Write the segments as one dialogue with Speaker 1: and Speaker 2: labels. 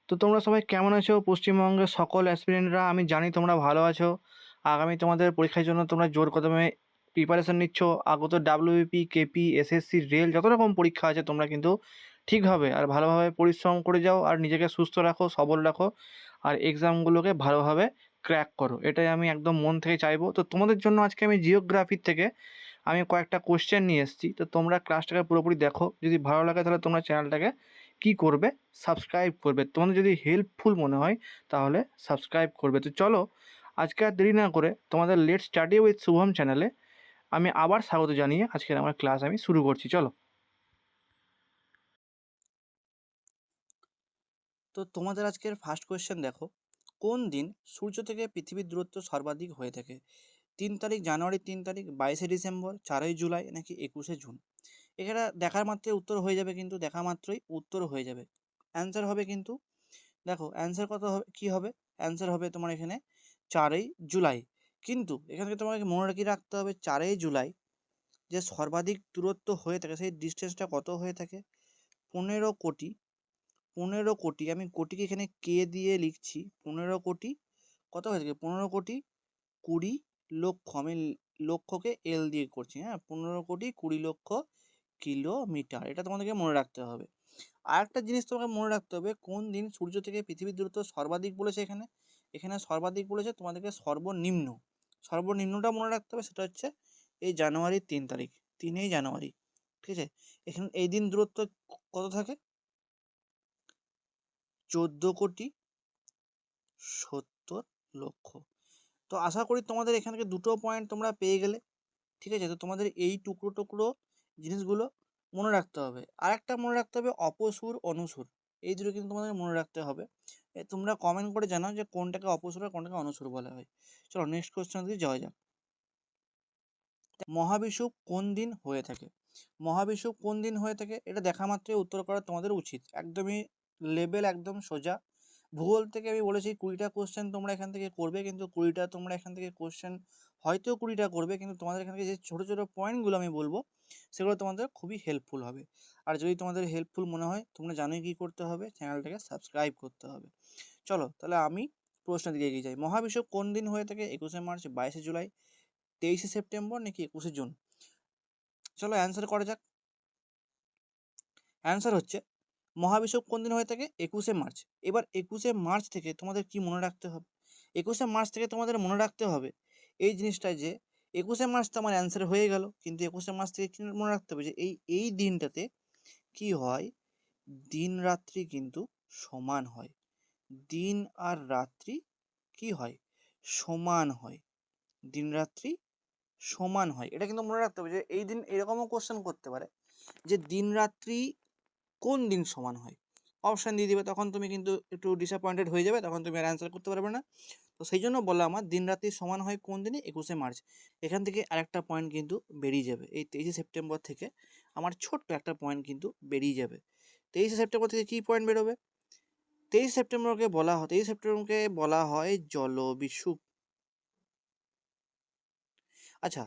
Speaker 1: তো তোমরা সবাই কেমন আছো? পশ্চিমবঙ্গের সকল অ্যাসপিরেন্টরা আমি জানি তোমরা ভালো আছো। আগামী তোমাদের পরীক্ষার জন্য তোমরা জোর কদমে প্রিপারেশন নিচ্ছ। আগত ডাব্লিউবিপি, কেপি, এসএসসি, রেল যত রকম পরীক্ষা আছে তোমরা কিন্তু ঠিকভাবে আর ভালোভাবে পরিশ্রম করে যাও আর নিজেকে সুস্থ রাখো, সবল রাখো আর এক্সামগুলোকে ভালোভাবে ক্র্যাক করো। এটাই আমি একদম মন থেকে চাইবো। তো তোমাদের জন্য আজকে আমি জিওগ্রাফির থেকে আমি কয়েকটা কোশ্চেন নিয়ে এসেছি। তো তোমরা ক্লাসটাকে পুরোপুরি দেখো। যদি ভালো লাগে তাহলে তোমরা চ্যানেলটাকে কী করবে? সাবস্ক্রাইব করবে। তোমাদের যদি হেল্পফুল মনে হয় তাহলে সাবস্ক্রাইব করবে। তো চলো আজকে আর দেরি না করে তোমাদের লেট স্টাডি উইথ শুভম চ্যানেলে আমি আবার স্বাগত জানিয়ে আজকের আমার ক্লাস আমি শুরু করছি। চলো। তো তোমাদের আজকের ফার্স্ট কোয়েশ্চেন দেখো, কোন দিন সূর্য থেকে পৃথিবীর দূরত্ব সর্বাধিক হয়ে থাকে? 3 তারিখ, জানুয়ারি 3 তারিখ, 22শে ডিসেম্বর, 4ই জুলাই নাকি 21শে জুন? এখানে দেখার মাত্রই উত্তর হয়ে যাবে, কিন্তু দেখা মাত্রই উত্তর হয়ে যাবে। অ্যান্সার হবে কিন্তু, দেখো অ্যান্সার কত হবে, কী হবে? অ্যান্সার হবে তোমার এখানে 4ই জুলাই। কিন্তু এখান থেকে তোমাকে মনে রাখতে হবে 4ই জুলাই যে সর্বাধিক দূরত্ব হয়ে থাকে সেই ডিস্টেন্সটা কত হয়ে থাকে? 15 কোটি। 15 কোটি, আমি কোটিকে এখানে কে দিয়ে লিখছি, 15 কোটি কত হয়ে থাকে? 15 কোটি 20 লক্ষ। আমি লক্ষকে এল দিয়ে করছি, হ্যাঁ, 15 কোটি 20 লক্ষ কিলোমিটার। এটা তোমাদেরকে মনে রাখতে হবে। আর একটা জিনিস তোমাকে মনে রাখতে হবে, কোন দিন সূর্য থেকে পৃথিবীর দূরত্ব সর্বাধিক বলেছে এখানে। এখানে সর্বাধিক বলেছে, তোমাদেরকে সর্বনিম্নটা মনে রাখতে হবে, সেটা হচ্ছে এই জানুয়ারির 3 তারিখ, 3ই জানুয়ারি। ঠিক আছে, এখানে এই দিন দূরত্ব কত থাকে? 14 কোটি 70 লক্ষ। তো আশা করি তোমাদের এখান থেকে দুটো পয়েন্ট তোমরা পেয়ে গেলে। ঠিক আছে, তো তোমাদের এই টুকরো টুকরো জিনিসগুলো মনে রাখতে হবে। আর একটা মনে রাখতে হবে, অপসুর অনুসুর, এই দুটো কিন্তু তোমাদের মনে রাখতে হবে। তোমরা কমেন্ট করে জানাও যে কোনটাকে অপসুর আর কোনটাকে অনুসুর বলা হয়। চলো নেক্সট কোয়েশ্চেন দিয়ে যাওয়া যাক। মহাবিষুব কোন দিন হয়ে থাকে? মহাবিষুব কোন দিন হয়ে থাকে এটা দেখা মাত্রই উত্তর করা তোমাদের উচিত। একদমই লেভেল একদম সোজা। ভূগোল থেকে আমি বলেছি 20টা কোশ্চেন তোমরা এখান থেকে করবে, কিন্তু 20টা তোমরা এখান থেকে কোশ্চেন হয়তো 20টা করবে, কিন্তু তোমাদের এখান থেকে যে ছোটো ছোটো পয়েন্টগুলো আমি বলবো সেগুলো তোমাদের খুবই হেল্পফুল হবে। আর যদি তোমাদের হেল্পফুল মনে হয় তোমরা জানোই কী করতে হবে, চ্যানেলটাকে সাবস্ক্রাইব করতে হবে। চলো তাহলে আমি প্রশ্ন দিকে এগিয়ে যাই। মহাবিষুব কোন দিন হয়ে থাকে? 21শে মার্চ, 22শে জুলাই, 23শে সেপ্টেম্বর নাকি 21শে জুন? চলো অ্যান্সার করা যাক। অ্যান্সার হচ্ছে মহাবিষুব কোন দিন হয়ে থাকে? 21শে মার্চ। এবার 21শে মার্চ থেকে তোমাদের কি মনে রাখতে হবে? 21শে মার্চ থেকে তোমাদের মনে রাখতে হবে এই জিনিসটা যে 21শে মার্চ তো আমার অ্যান্সার হয়ে গেল, কিন্তু 21শে মার্চ থেকে কি মনে রাখতে হবে যে এই দিনটাতে কি হয়? দিন রাত্রি কিন্তু সমান হয়। দিন আর রাত্রি কি হয়? সমান হয়। দিন রাত্রি সমান হয়, এটা কিন্তু মনে রাখতে হবে যে এই দিন এরকমও কোশ্চেন করতে পারে যে দিন রাত্রি কোন দিন সমান হয়, অপশান দিয়ে দিবে, তখন তুমি কিন্তু একটু ডিসঅ্যাপয়েন্টেড হয়ে যাবে, তখন তুমি আর অ্যান্সার করতে পারবে না। তো সেই জন্য বললাম আমার দিন রাত্রি সমান হয় কোন দিনে? 21শে মার্চ। এখান থেকে আরেকটা পয়েন্ট কিন্তু বেরিয়ে যাবে, এই 23শে সেপ্টেম্বর থেকে আমার ছোট্ট একটা পয়েন্ট কিন্তু বেরিয়ে যাবে। 23শে সেপ্টেম্বর থেকে কী পয়েন্ট বেরোবে? 23শে সেপ্টেম্বরকে বলা হয় জলবিষুব। আচ্ছা,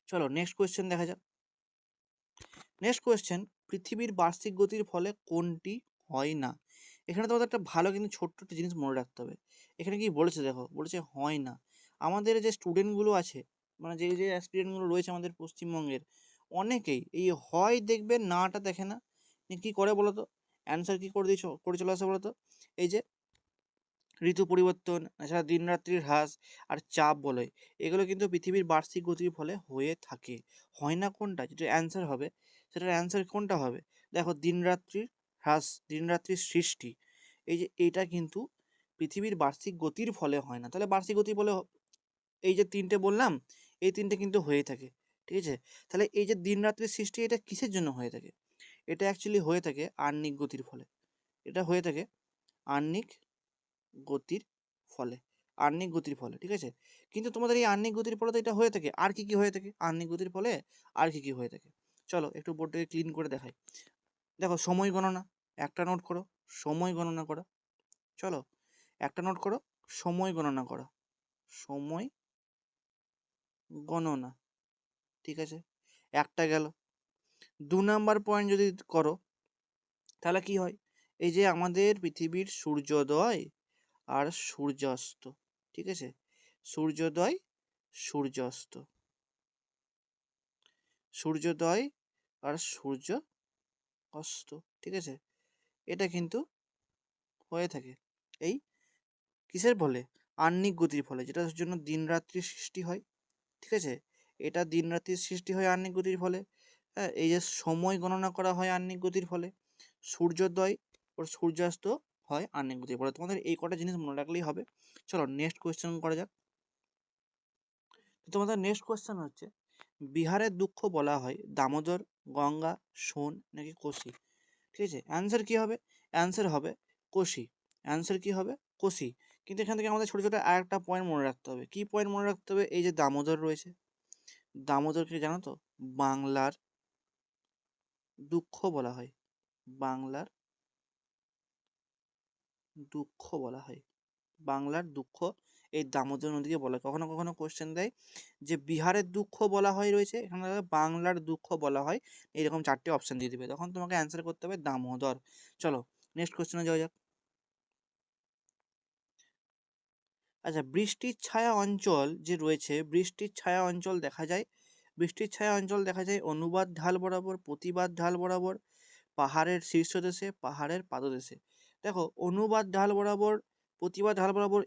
Speaker 1: চলো নেক্সট কোয়েশ্চেন দেখা যাক। নেক্সট কোয়েশ্চেন, পৃথিবীর বার্ষিক গতির ফলে কোনটি হয় না? এখানে তোমাদের একটা ভালো কিন্তু ছোট্ট একটা জিনিস মনে রাখতে হবে। এখানে কি বলেছে দেখো, বলেছে হয় না। আমাদের যে স্টুডেন্টগুলো আছে, মানে যে যে অ্যাসপিরেন্টগুলো রয়েছে আমাদের পশ্চিমবঙ্গের, অনেকেই এই হয় দেখবে, নাটা দেখে না। কী করে বলো তো? অ্যান্সার কী করে দিয়ে করে চলে আসে বলো তো? এই যে ঋতু পরিবর্তন, এছাড়া দিন রাত্রির হ্রাস আর চাপ বলয়, এগুলো কিন্তু পৃথিবীর বার্ষিক গতির ফলে হয়ে থাকে। হয় না কোনটা, যেটা অ্যান্সার হবে সেটার অ্যান্সার কোনটা হবে? দেখো, দিন রাত্রির হ্রাস, দিন রাত্রির সৃষ্টি, এই যে এটা কিন্তু পৃথিবীর বার্ষিক গতির ফলে হয় না। তাহলে বার্ষিক গতি বলে এই যে তিনটে বললাম, এই তিনটে কিন্তু হয়ে থাকে। ঠিক আছে, তাহলে এই যে দিন রাত্রির সৃষ্টি, এটা কিসের জন্য হয়ে থাকে? এটা অ্যাকচুয়ালি হয়ে থাকে আহ্নিক গতির ফলে। এটা হয়ে থাকে আহ্নিক গতির ফলে, আহ্নিক গতির ফলে। ঠিক আছে, কিন্তু তোমাদের এই আহ্নিক গতির ফলে তো এটা হয়ে থাকে, আর কি কি হয়ে থাকে আহ্নিক গতির ফলে? আর কি কি হয়ে থাকে? চলো একটু বোর্ডটাকে ক্লিন করে দেখাই। দেখো, সময় গণনা, একটা নোট করো, সময় গণনা করো। চলো একটা নোট করো, সময় গণনা করো, সময় গণনা। ঠিক আছে, একটা গেল। 2 নাম্বার পয়েন্ট যদি করো তাহলে কি হয়? এই যে আমাদের পৃথিবীর সূর্যোদয় আর সূর্যাস্ত, ঠিক আছে, সূর্যোদয় সূর্যাস্ত, সূর্যোদয় আর সূর্য অস্ত, ঠিক আছে, এটা কিন্তু হয়ে থাকে এই কিসের ফলে? আহ্নিক গতির ফলে, যেটার জন্য দিন রাত্রি সৃষ্টি হয়, ঠিক আছে, এটা দিন রাত্রির সৃষ্টি হয় আহ্নিক গতির ফলে। হ্যাঁ, এই যে সময় গণনা করা হয় আহ্নিক গতির ফলে, সূর্যোদয় ও সূর্যাস্ত হয় আহ্নিক গতির ফলে। তোমাদের এই কটা জিনিস মনে রাখলেই হবে। চলো নেক্সট কোয়েশ্চেন করা যাক। তোমাদের নেক্সট কোয়েশ্চেন হচ্ছে, বিহারের দুঃখ বলা হয় দামোদর, গঙ্গা, সোন নাকি কোশি? ঠিক আছে, অ্যান্সার কি হবে? অ্যান্সার হবে কোশি। অ্যান্সার কি হবে? কোশি। কিন্তু এখান থেকে আমাদের ছোটো ছোটো আর একটা পয়েন্ট মনে রাখতে হবে। কি পয়েন্ট মনে রাখতে হবে? এই যে দামোদর রয়েছে, দামোদরকে জানো তো বাংলার দুঃখ বলা হয়, বাংলার দুঃখ বলা হয়, বাংলার দুঃখ এই দামোদর নদীকে বলা হয়। কখনো কখনো কোশ্চেন দেয় যে বিহারের দুঃখ বলা হয় রয়েছে, এখানে বাংলার দুঃখ বলা হয়, এইরকম চারটে অপশন দিয়ে দিবে, তখন তোমাকে অ্যান্সার করতে হবে দামোদর। চলো নেক্সট কোশ্চেনে যাওয়া যাক। আচ্ছা, বৃষ্টির ছায়া অঞ্চল যে রয়েছে, বৃষ্টির ছায়া অঞ্চল দেখা যায়, বৃষ্টির ছায়া অঞ্চল দেখা যায় অনুবাদ ঢাল বরাবর, প্রতিবাদ ঢাল বরাবর, পাহাড়ের শীর্ষদেশে, পাহাড়ের পাদদেশে। দেখো, অনুবাদ ঢাল বরাবর, প্রতিবাদ ঢাল বরাবর,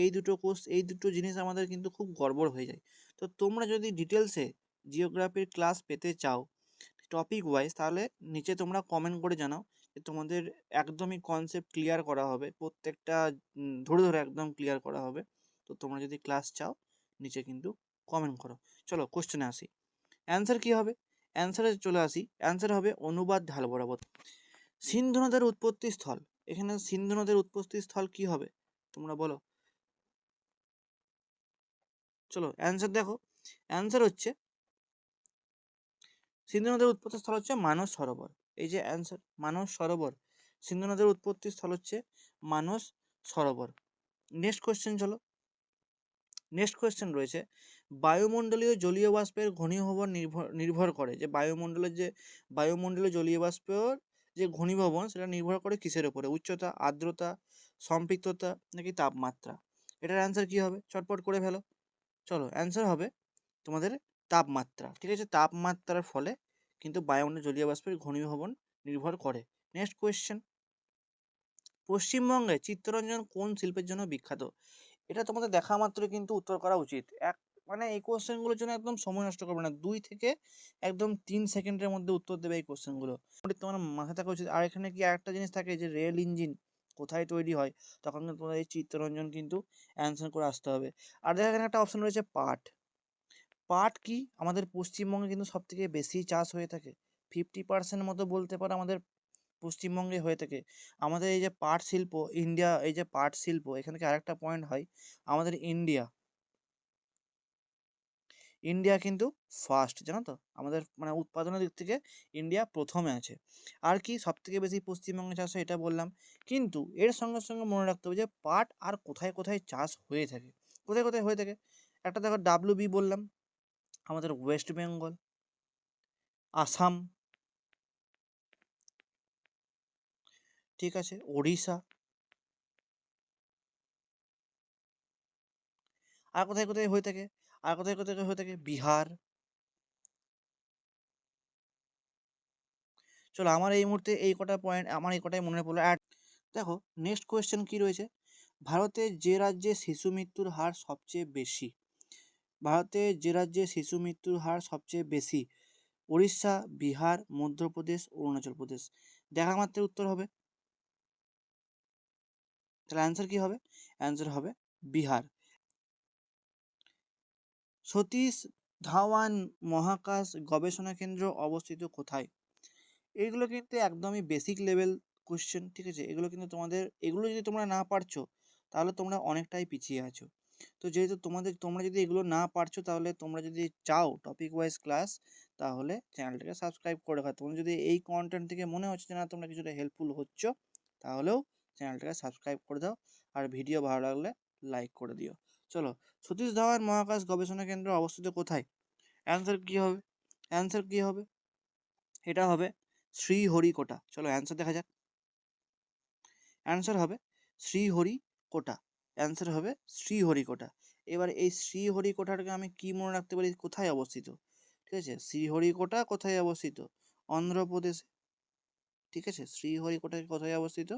Speaker 1: এই দুটো জিনিস আমাদের কিন্তু খুব গড়বড় হয়ে যায়। তো তোমরা যদি ডিটেলসে জিওগ্রাফির ক্লাস পেতে চাও টপিক ওয়াইজ, তাহলে নিচে তোমরা কমেন্ট করে জানাও যে তোমাদের একদমই কনসেপ্ট ক্লিয়ার করা হবে, প্রত্যেকটা ধরে ধরে একদম ক্লিয়ার করা হবে। তো তোমরা যদি ক্লাস চাও নিচে কিন্তু কমেন্ট করো। চলো কোশ্চেনে আসি, অ্যান্সার কি হবে? অ্যান্সারে চলে আসি, অ্যান্সার হবে অনুবাদ ঢাল বরাবর। সিন্ধু নদের উৎপত্তি স্থল, এখানে সিন্ধু নদের উৎপত্তি স্থল কি হবে তোমরা বলো? চলো অ্যান্সার দেখো, অ্যান্সার হচ্ছে সিন্ধু নদের উৎপত্তি স্থল হচ্ছে মানস সরোবর। এই যে অ্যান্সার মানস সরোবর, সিন্ধু নদের উৎপত্তি স্থল হচ্ছে মানস সরোবর। নেক্সট কোয়েশ্চেন চলো, নেক্সট কোয়েশ্চেন রয়েছে, বায়ুমণ্ডলীয় জলীয় বাষ্পের ঘনীভবন নির্ভর করে, যে বায়ুমণ্ডলীয় জলীয় বাষ্পের যে ঘনীভবন সেটা নির্ভর করে কিসের উপরে? উচ্চতা, আর্দ্রতা, সম্পৃক্ততা নাকি তাপমাত্রা? এটার অ্যান্সার কি হবে? চটপট করে ফেলো। চলো অ্যান্সার হবে তোমাদের তাপমাত্রা, ঠিক আছে, তাপমাত্রার ফলে কিন্তু বায়ুমণ্ডলীয় জলীয় বাষ্পের ঘনীভবন নির্ভর করে। নেক্সট কোয়েশ্চেন, পশ্চিমবঙ্গে চিত্তরঞ্জন কোন শিল্পের জন্য বিখ্যাত? এটা তোমাদের দেখা মাত্র কিন্তু উত্তর করা উচিত। মানে এই কোশ্চেনগুলোর জন্য একদম সময় নষ্ট করবে না, 2 থেকে একদম 3 সেকেন্ডের মধ্যে উত্তর দেবে এই কোশ্চেনগুলো, তোমার মাথায় থাকা উচিত। আর এখানে কি আরেকটা জিনিস থাকে যে রেল ইঞ্জিন কোথায় তৈরি হয়, তখন কিন্তু তোমাদের এই চিত্তরঞ্জন কিন্তু অ্যান্সার করে আসতে হবে। আর দেখো এখানে একটা অপশন রয়েছে পাট। পাট কি আমাদের পশ্চিমবঙ্গে কিন্তু সব থেকে বেশি চাষ হয়ে থাকে, 50% মতো বলতে পারো আমাদের পশ্চিমবঙ্গে হয়ে থাকে। আমাদের এই যে পাট শিল্প, ইন্ডিয়া, এই যে পাট শিল্প, এখান থেকে আরেকটা পয়েন্ট হয়, আমাদের ইন্ডিয়া ইন্ডিয়া কিন্তু ফার্স্ট, জানো তো, আমাদের মানে উৎপাদনের দিক থেকে ইন্ডিয়া প্রথমে আছে। আর কি সব থেকে বেশি পশ্চিমবঙ্গে চাষ হয় এটা বললাম, কিন্তু এর সঙ্গে সঙ্গে মনে রাখতে হবে যে পাট আর কোথায় কোথায় চাষ হয়ে থাকে, কোথায় কোথায় হয়ে থাকে। একটা দেখো WB বললাম, আমাদের ওয়েস্ট বেঙ্গল, আসাম, ঠিক আছে, ওড়িশা, আর কোথায় কোথায় হয়ে থাকে, আর কোথায় কোথায় হয়ে থাকে বিহার। চলো আমার এই মুহূর্তে এই কটা পয়েন্ট, আমার এই কটাই মনে পড়লো। আর দেখো নেক্সট কোয়েশ্চেন কি রয়েছে, ভারতে যে রাজ্যে শিশু মৃত্যুর হার সবচেয়ে বেশি, ভারতে যে রাজ্যে শিশু মৃত্যুর হার সবচেয়ে বেশি, উড়িষ্যা, বিহার, মধ্যপ্রদেশ, অরুণাচল প্রদেশ? দেখা মাত্র উত্তর হবে, তাহলে অ্যান্সার কি হবে? অ্যান্সার হবে বিহার। সতীশ ধাওয়ান মহাকাশ গবেষণা কেন্দ্র অবস্থিত কোথায়? এইগুলো কিন্তু একদমই বেসিক লেভেল কোশ্চেন, ঠিক আছে, এগুলো কিন্তু তোমাদের, এগুলো যদি তোমরা না পারছো তাহলে তোমরা অনেকটাই পিছিয়ে আছো। তো যেহেতু তোমরা যদি এগুলো না পারছো, তাহলে তোমরা যদি চাও টপিক ওয়াইজ ক্লাস, তাহলে চ্যানেলটাকে সাবস্ক্রাইব করে রাখো। তোমরা যদি এই কন্টেন্ট থেকে মনে হচ্ছে যে না তোমরা কিছুটা হেল্পফুল হচ্ছ, তাহলেও চ্যানেলটাকে সাবস্ক্রাইব করে দাও, আর ভিডিও ভালো লাগলে লাইক করে দিও। চলো, সতীশ ধাওয়ান মহাকাশ গবেষণা কেন্দ্র অবস্থিত কোথায়? অ্যান্সার কি হবে? অ্যান্সার কি হবে? এটা হবে শ্রীহরিকোটা। চলো অ্যান্সার দেখা যাক। অ্যান্সার হবে শ্রীহরিকোটা। অ্যান্সার হবে শ্রীহরিকোটা। এবার এই শ্রীহরিকোটাটাকে আমি কি মনে রাখতে পারি, কোথায় অবস্থিত? ঠিক আছে, শ্রীহরিকোটা কোথায় অবস্থিত? অন্ধ্রপ্রদেশে। ঠিক আছে, শ্রীহরিকোটা কোথায় অবস্থিত?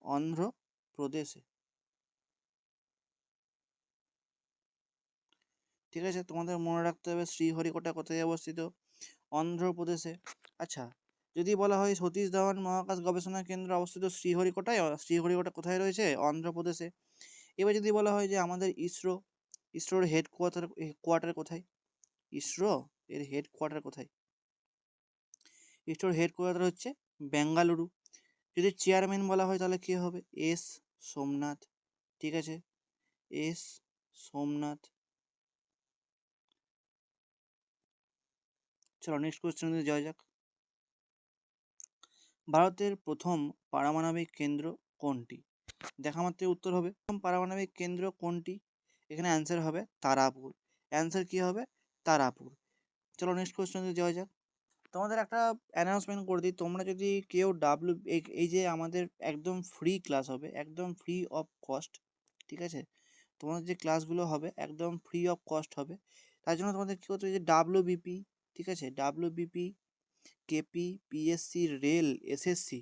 Speaker 1: অন্ধ্রপ্রদেশে। ঠিক আছে, তোমাদের মনে রাখতে হবে শ্রীহরিকোটা কোথায় অবস্থিত? অন্ধ্রপ্রদেশে। আচ্ছা, যদি বলা হয় সতীশ ধাওয়ান মহাকাশ গবেষণা কেন্দ্র অবস্থিত শ্রীহরিকোটায়, শ্রীহরিকোটা কোথায় রয়েছে? অন্ধ্রপ্রদেশে। এবার যদি বলা হয় যে আমাদের ইসরোর কোয়ার্টার কোথায়? ইসরো এর হেডকোয়ার্টার কোথায়? ইসরোর হেডকোয়ার্টার হচ্ছে বেঙ্গালুরু। যদি চেয়ারম্যান বলা হয় তাহলে কি হবে? এস সোমনাথ। ঠিক আছে, এস সোমনাথ। চলো নেক্সট কোয়েশ্চেনে যাওয়া যাক। ভারতের প্রথম পারমাণবিক কেন্দ্র কোনটি? দেখা মাত্রই উত্তর হবে প্রথম পারমাণবিক কেন্দ্র কোনটি? এখানে অ্যান্সার হবে তারাপুর। অ্যান্সার কি হবে? তারাপুর। চলো নেক্সট কোয়েশ্চেনে যাওয়া যাক। তোমাদের একটা অ্যানাউন্সমেন্ট করে দিই, তোমরা যদি কেউ এই যে আমাদের একদম ফ্রি ক্লাস হবে, একদম ফ্রি অফ কস্ট। ঠিক আছে, তোমাদের যে ক্লাসগুলো হবে একদম ফ্রি অফ কস্ট হবে। তার জন্য তোমাদের কী করতে হবে, যে ডাব্লিউবিপি, ঠিক আছে, WBP, KP, PSC, rail, SSC,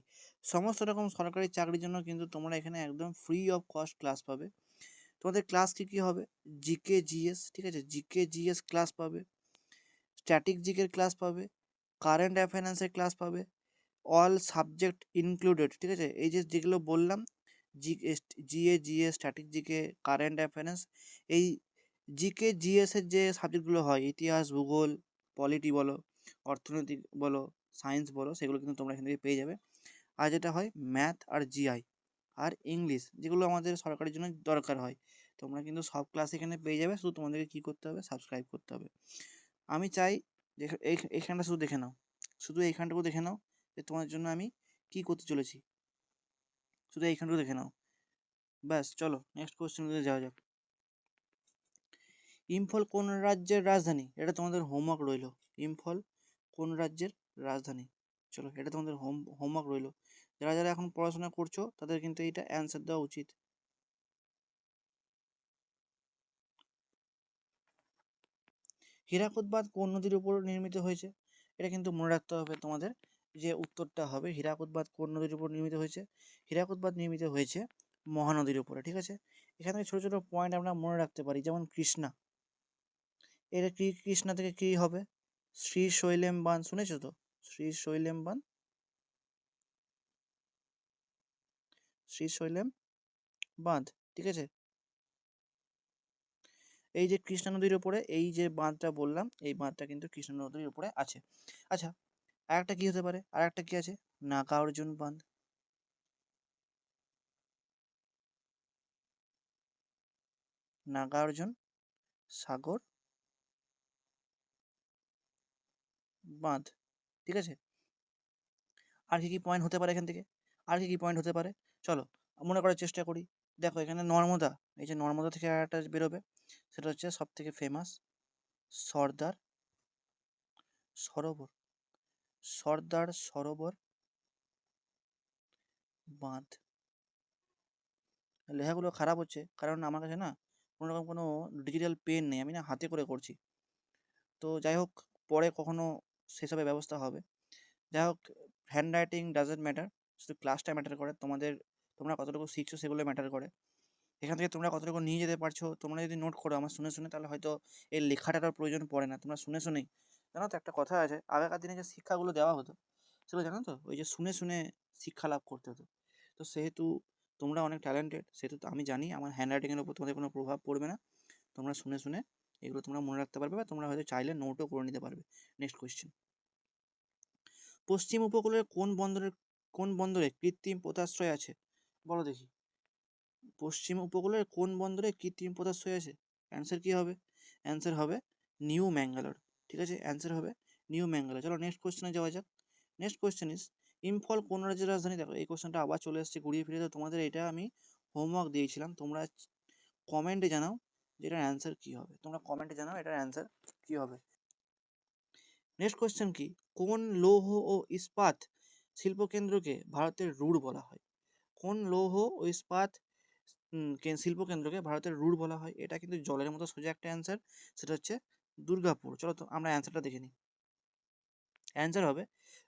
Speaker 1: সমস্ত রকম সরকারি চাকরির জন্য কিন্তু তোমরা এখানে একদম ফ্রি অফ কস্ট ক্লাস পাবে। তোমাদের ক্লাস কী হবে? জিকে জিএস, ঠিক আছে, জিকে জিএস ক্লাস পাবে, স্ট্যাটিক জিকের ক্লাস পাবে, কারেন্ট অ্যাফেয়ার্সের ক্লাস পাবে, অল সাবজেক্ট ইনক্লুডেড। ঠিক আছে, এই যে যেগুলো বললাম, GA GS, static GK, current affairs, এই জিকে জিএসের যে সাবজেক্টগুলো হয়, ইতিহাস, ভূগোল, পলিটি বলো, অর্থনৈতিক বলো, সায়েন্স বলো, সেগুলো কিন্তু তোমরা এখান থেকে পেয়ে যাবে। আর যেটা হয় ম্যাথ আর জিআই আর ইংলিশ, যেগুলো আমাদের সরকারের জন্য দরকার হয়, তোমরা কিন্তু সব ক্লাস এখানে পেয়ে যাবে। শুধু তোমাদেরকে কী করতে হবে? সাবস্ক্রাইব করতে হবে। আমি চাই যে এইখানটা শুধু দেখে নাও, শুধু এইখানটুকু দেখে নাও যে তোমার জন্য আমি কি করতে চলেছি, শুধু এইখানটুকু দেখে নাও। ব্যাস, চলো নেক্সট কোয়েশ্চেনে যাওয়া যাক। ইম্ফল কোন রাজ্যের রাজধানী? এটা তোমাদের হোমওয়ার্ক রইলো। ইম্ফল কোন রাজ্যের রাজধানী? চলো এটা তোমাদের হোমওয়ার্ক রইলো। যারা যারা এখন পড়াশোনা করছো তাদের কিন্তু এইটা অ্যান্সার দেওয়া উচিত। হীরাকুদ বাঁধ কোন নদীর উপর নির্মিত হয়েছে? এটা কিন্তু মনে রাখতে হবে তোমাদের, যে উত্তরটা হবে হীরাকুদ বাঁধ কোন নদীর উপর নির্মিত হয়েছে? হীরাকুদ বাঁধ নির্মিত হয়েছে মহানদীর উপরে। ঠিক আছে, এখান থেকে ছোটো ছোটো পয়েন্ট আমরা মনে রাখতে পারি, যেমন কৃষ্ণা, এটা কি কৃষ্ণা থেকে কি হবে? শ্রীশৈলেম বাঁধ, শুনেছো তো? শ্রীশৈলেম বাঁধ, শ্রীশৈলেম বাঁধ। ঠিক আছে, এই যে কৃষ্ণা নদীর উপরে এই যে বাঁধটা বললাম, এই বাঁধটা কিন্তু কৃষ্ণা নদীর উপরে আছে। আচ্ছা, আর একটা কি হতে পারে? আর একটা কি আছে? নাগার্জুন বাঁধ। নাগার্জুন সাগর বাঁধ। ঠিক আছে, আর কি কি পয়েন্ট হতে পারে এখান থেকে? আর কি কি পয়েন্ট হতে পারে? চলো মনে করার চেষ্টা করি। দেখো এখানে নর্মদা, এই যে নর্মদা থেকে আর একটা বেরোবে, সেটা হচ্ছে সব থেকে ফেমাস সর্দার সরোবর, সর্দার সরোবর বাঁধ। লেখাগুলো খারাপ হচ্ছে কারণ আমার কাছে না কোনো রকম কোনো ডিজিটাল পেন নেই, আমি না হাতে করে করছি। তো যাই হোক, পরে কখনো সেসবের ব্যবস্থা হবে। যাই হোক, হ্যান্ড রাইটিং ডাজেন্ট ম্যাটার, শুধু ক্লাসটা ম্যাটার করে। তোমরা কতটুকু শিখছো সেগুলো ম্যাটার করে। এখান থেকে তোমরা কতটুকু নিয়ে যেতে পারছো, তোমরা যদি নোট করো আমার শুনে শুনে, তাহলে হয়তো এই লেখাটার প্রয়োজন পড়ে না, তোমরা শুনে শুনেই। জানো তো একটা কথা আছে, আগেকার দিনে যে শিক্ষাগুলো দেওয়া হতো সেগুলো জানো তো, ওই যে শুনে শুনে শিক্ষা লাভ করতে হতো। তো সেহেতু তোমরা অনেক ট্যালেন্টেড, সেহেতু তো আমি জানি আমার হ্যান্ড রাইটিংয়ের উপর তোমাদের কোনো প্রভাব পড়বে না। তোমরা শুনে শুনে এগুলো তোমরা মনে রাখতে পারবে, বা তোমরা হয়তো চাইলে নোটও করে নিতে পারবে। Next question. পশ্চিম উপকূলের কোন বন্দরে কৃত্রিম পোতাশ্রয় আছে? বলো দেখি। পশ্চিম উপকূলের কোন বন্দরে কৃত্রিম পোতাশ্রয় আছে? অ্যান্সার কি হবে? অ্যান্সার হবে নিউ ম্যাঙ্গালোর। ঠিক আছে, অ্যান্সার হবে নিউ ম্যাঙ্গালোর। চলো নেক্সট কোয়েশ্চেনে যাওয়া যাক। নেক্সট কোয়েশ্চেন ইজ ইম্ফল কোন রাজ্যের রাজধানী? দেখো এই কোয়েশ্চেনটা আবার চলে এসেছে ঘুরিয়ে ফিরে, তো তোমাদের এটা আমি হোমওয়ার্ক দিয়েছিলাম, তোমরা কমেন্টে জানাও যে এটার অ্যান্সার কী হবে। তোমরা কমেন্টে জানাও এটার অ্যান্সার কী হবে। নেক্সট কোয়েশ্চেন কি? কোন লৌহ ও ইস্পাত শিল্পকেন্দ্রকে ভারতের রুড় বলা হয়? কোন লৌহ ও ইস্পাত শিল্পকেন্দ্রকে ভারতের রুর বলা হয়? এটা কিন্তু জলের মতো সোজা একটা অ্যান্সার, সেটা হচ্ছে দুর্গাপুর। চলো তো আমরা অ্যান্সারটা দেখে নিই। অ্যান্সার হবে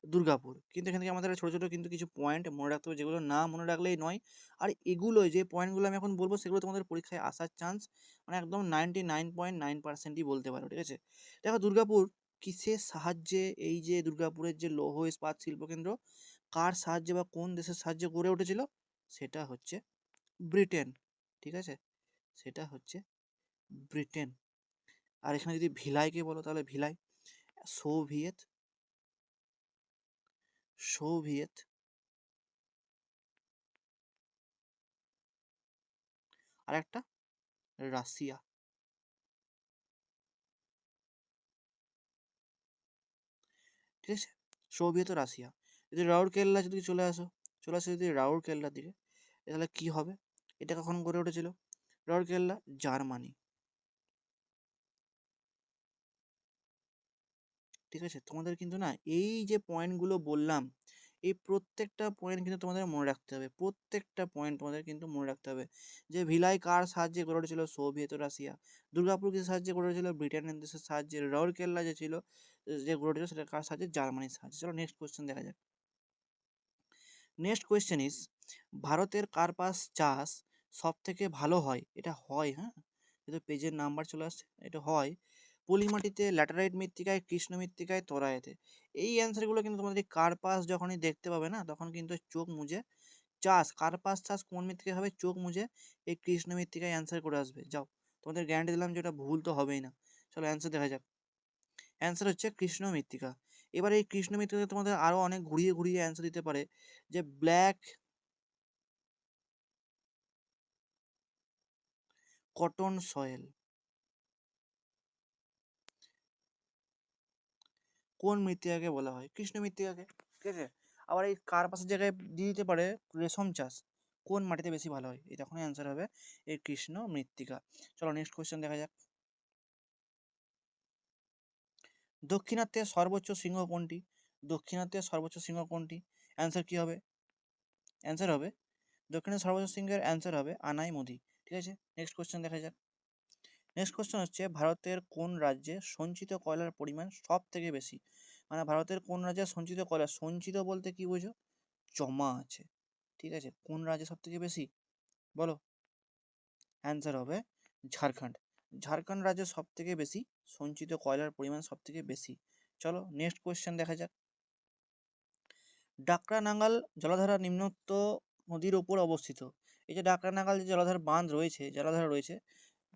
Speaker 1: দুর্গাপুর। কিন্তু এখান থেকে আমাদের ছোটো ছোটো কিন্তু কিছু পয়েন্ট মনে রাখতে হবে, যেগুলো না মনে রাখলেই নয়। আর এগুলো যে পয়েন্টগুলো আমি এখন বলবো, সেগুলো তোমাদের পরীক্ষায় আসার চান্স মানে একদম 99.9%ই বলতে পারো, ঠিক আছে? দেখো, দুর্গাপুর কিসের সাহায্যে, এই যে দুর্গাপুরের যে লৌহ ইস্পাত শিল্পকেন্দ্র, কার সাহায্যে বা কোন দেশের সাহায্যে গড়ে উঠেছিল? সেটা হচ্ছে ব্রিটেন, ঠিক আছে? সেটা হচ্ছে ব্রিটেন। আর এখানে যদি ভিলাইকে বলো, তাহলে ভিলাই সোভিয়েত, সোভিয়েত। আর একটা রাশিয়া, ঠিক আছে? সোভিয়েত ও রাশিয়া। যদি রাউরকেল্লা যদি চলে আসো যদি রাউরকেল্লার দিকে, তাহলে কি হবে? এটা কখন গড়ে উঠেছিল? রাউরকেল্লা জার্মানি, ঠিক আছে? তোমাদের কিন্তু না, এই যে পয়েন্টগুলো বললাম, এই প্রত্যেকটা পয়েন্ট কিন্তু তোমাদের মনে রাখতে হবে, প্রত্যেকটা পয়েন্ট তোমাদের কিন্তু মনে রাখতে হবে। যে ভিলাই কার সাহায্যে গড়ে উঠেছিল? সোভিয়েত ও রাশিয়া। দুর্গাপুর কিসের সাহায্যে গড়ে উঠেছিল? ব্রিটেনের দেশের সাহায্যে। রাউরকেল্লা যে ছিল, যে গড়ে উঠেছিল, সেটা কার সাহায্যে? জার্মানির সাহায্যে। চলো নেক্সট কোয়েশ্চেন দেখা যাক। নেক্সট কোয়েশ্চেন ইজ, ভারতের কার্পাস চাষ সব থেকে ভালো হয়? এটা হয়, হ্যাঁ, কিন্তু পেজের নাম্বার চলে আসছে, এটা হয় পলিমাটিতে, ল্যাটেরাইট মৃত্তিকায়, কৃষ্ণ মৃত্তিকায়, তোরায়েতে। এই অ্যান্সারগুলো কিন্তু তোমাদের কার্পাস যখনই দেখতে পাবে না, তখন কিন্তু চোখ মুজে কার্পাস চাষ কোন মৃত্তিকায় হবে, চোখ মুজে এই কৃষ্ণ মৃত্তিকায় অ্যান্সার করে আসবে। যাও, তোমাদের গ্যারান্টি দিলাম যে এটা ভুল তো হবেই না। চলো অ্যান্সার দেখা যাক। অ্যান্সার হচ্ছে কৃষ্ণ মৃত্তিকা। এবার এই কৃষ্ণ মৃত্তিকা তোমাদের আরো অনেক ঘুরিয়ে ঘুরিয়ে অ্যান্সার দিতে পারে, যে ব্ল্যাক কটন সয়েল কোন মৃত্তিকাকে বলা হয়? কৃষ্ণ মৃত্তিকাকে, ঠিক আছে? আবার এই কার্পাসের জায়গায় দিয়ে দিতে পারে রেশম চাষ কোন মাটিতে বেশি ভালো হয়? এই তখনই অ্যান্সার হবে এই কৃষ্ণ মৃত্তিকা। চলো নেক্সট কোয়েশ্চেন দেখা যাক। দক্ষিণাত্যের সর্বোচ্চ শৃঙ্গ কোনটি? দক্ষিণাত্যের সর্বোচ্চ শৃঙ্গ কোনটি? অ্যান্সার কি হবে? অ্যান্সার হবে দক্ষিণের সর্বোচ্চ শৃঙ্গের অ্যান্সার হবে আনাইমুদি, ঠিক আছে? নেক্সট কোয়েশ্চেন দেখা যাক। নেক্সট কোয়েশ্চেন হচ্ছে, ভারতের কোন রাজ্যে সঞ্চিত কয়লার পরিমাণ সব থেকে বেশি? মানে ভারতের কোন রাজ্যে সঞ্চিত কয়লা, সঞ্চিত বলতে কি বোঝো? জমা আছে, ঠিক আছে? কোন রাজ্যে সব থেকে বেশি বলো? অ্যান্সার হবে ঝাড়খণ্ড। ঝাড়খণ্ড রাজ্যে সব থেকে বেশি সঞ্চিত কয়লার পরিমাণ সব থেকে বেশি। চলো নেক্সট কোয়েশ্চেন দেখা যাক। ডাকরানাঙ্গাল জলাধারা নিম্নোক্ত নদীর ওপর অবস্থিত। এই যে ডাকরানাঙ্গাল যে জলাধার বাঁধ রয়েছে, জলাধার রয়েছে,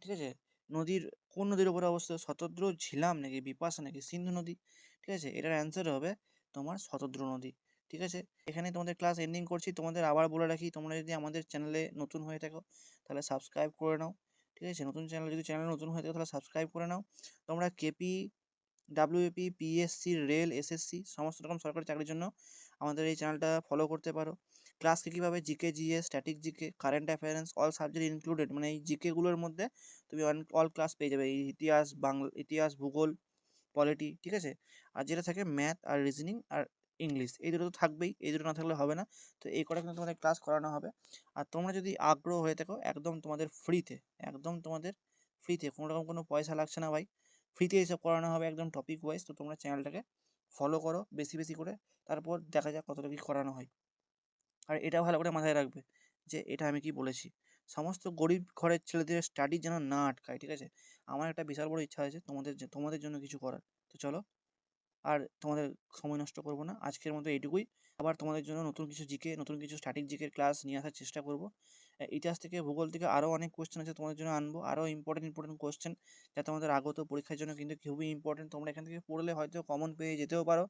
Speaker 1: ঠিক আছে, নদীর কোন নদীর উপরে অবস্থিত? শতদ্রু, ঝিলাম, নাকি বিপাশা, নাকি সিন্ধু নদী? ঠিক আছে, এটার অ্যান্সার হবে তোমার শতদ্রু নদী, ঠিক আছে? এখানে তোমাদের ক্লাস এন্ডিং করছি। তোমাদের আবার বলে রাখি, তোমরা যদি আমাদের চ্যানেলে নতুন হয়ে থাকো, তাহলে সাবস্ক্রাইব করে নাও, ঠিক আছে? চ্যানেলে নতুন হয়ে থাকো, তাহলে সাবস্ক্রাইব করে নাও। তোমরা KP, WP, PSC, rail, SSC সমস্ত রকম সরকারি চাকরির জন্য আমাদের এই চ্যানেলটা ফলো করতে পারো। ক্লাসকে কীভাবে, GK, GS, static GK, current affairs, all subject included, মানে এই জিকেগুলোর মধ্যে তুমি অল ক্লাস পেয়ে যাবে। এই ইতিহাস, বাংলা ইতিহাস, ভূগোল, পলিটি, ঠিক আছে? আর যেটা থাকে ম্যাথ আর রিজনিং আর ইংলিশ, এই দুটো তো থাকবেই, এই দুটো না থাকলে হবে না। তো এই কটা কিন্তু তোমাদের ক্লাস করানো হবে। আর তোমরা যদি আগ্রহ হয়ে থাকো, একদম তোমাদের ফ্রিতে, একদম তোমাদের ফ্রিতে, কোনো রকম কোনো পয়সা লাগছে না ভাই, ফ্রিতে এইসব করানো হবে একদম টপিক ওয়াইজ। তো তোমরা চ্যানেলটাকে ফলো করো বেশি বেশি করে, তারপর দেখা যাক কতটা কী করানো হয়। আর এটা ভালো করে মাথায় রাখবে যে এটা আমি কি বলেছি, সমস্ত গরিব ঘরের ছেলেদের স্টাডি যেন না আটকায়, ঠিক আছে? আমার একটা বিশাল বড় ইচ্ছা আছে তোমাদের জন্য কিছু করার। তো চলো, আর তোমাদের সময় নষ্ট করব না, আজকের মতো এইটুকুই। আবার তোমাদের জন্য নতুন কিছু জিকে, নতুন কিছু স্ট্যাটিক জিকের ক্লাস নিয়ে আসার চেষ্টা করব। ইতিহাস থেকে, ভূগোল থেকে আরও অনেক কোয়েশ্চেন আছে তোমাদের জন্য আনবো, আরও ইম্পর্টেন্ট কোয়েশ্চেন, যা তোমাদের আগত পরীক্ষার জন্য কিন্তু খুবই ইম্পর্টেন্ট। তোমরা এখান থেকে পড়লে হয়তো কমন পেয়ে যেতেও পারো।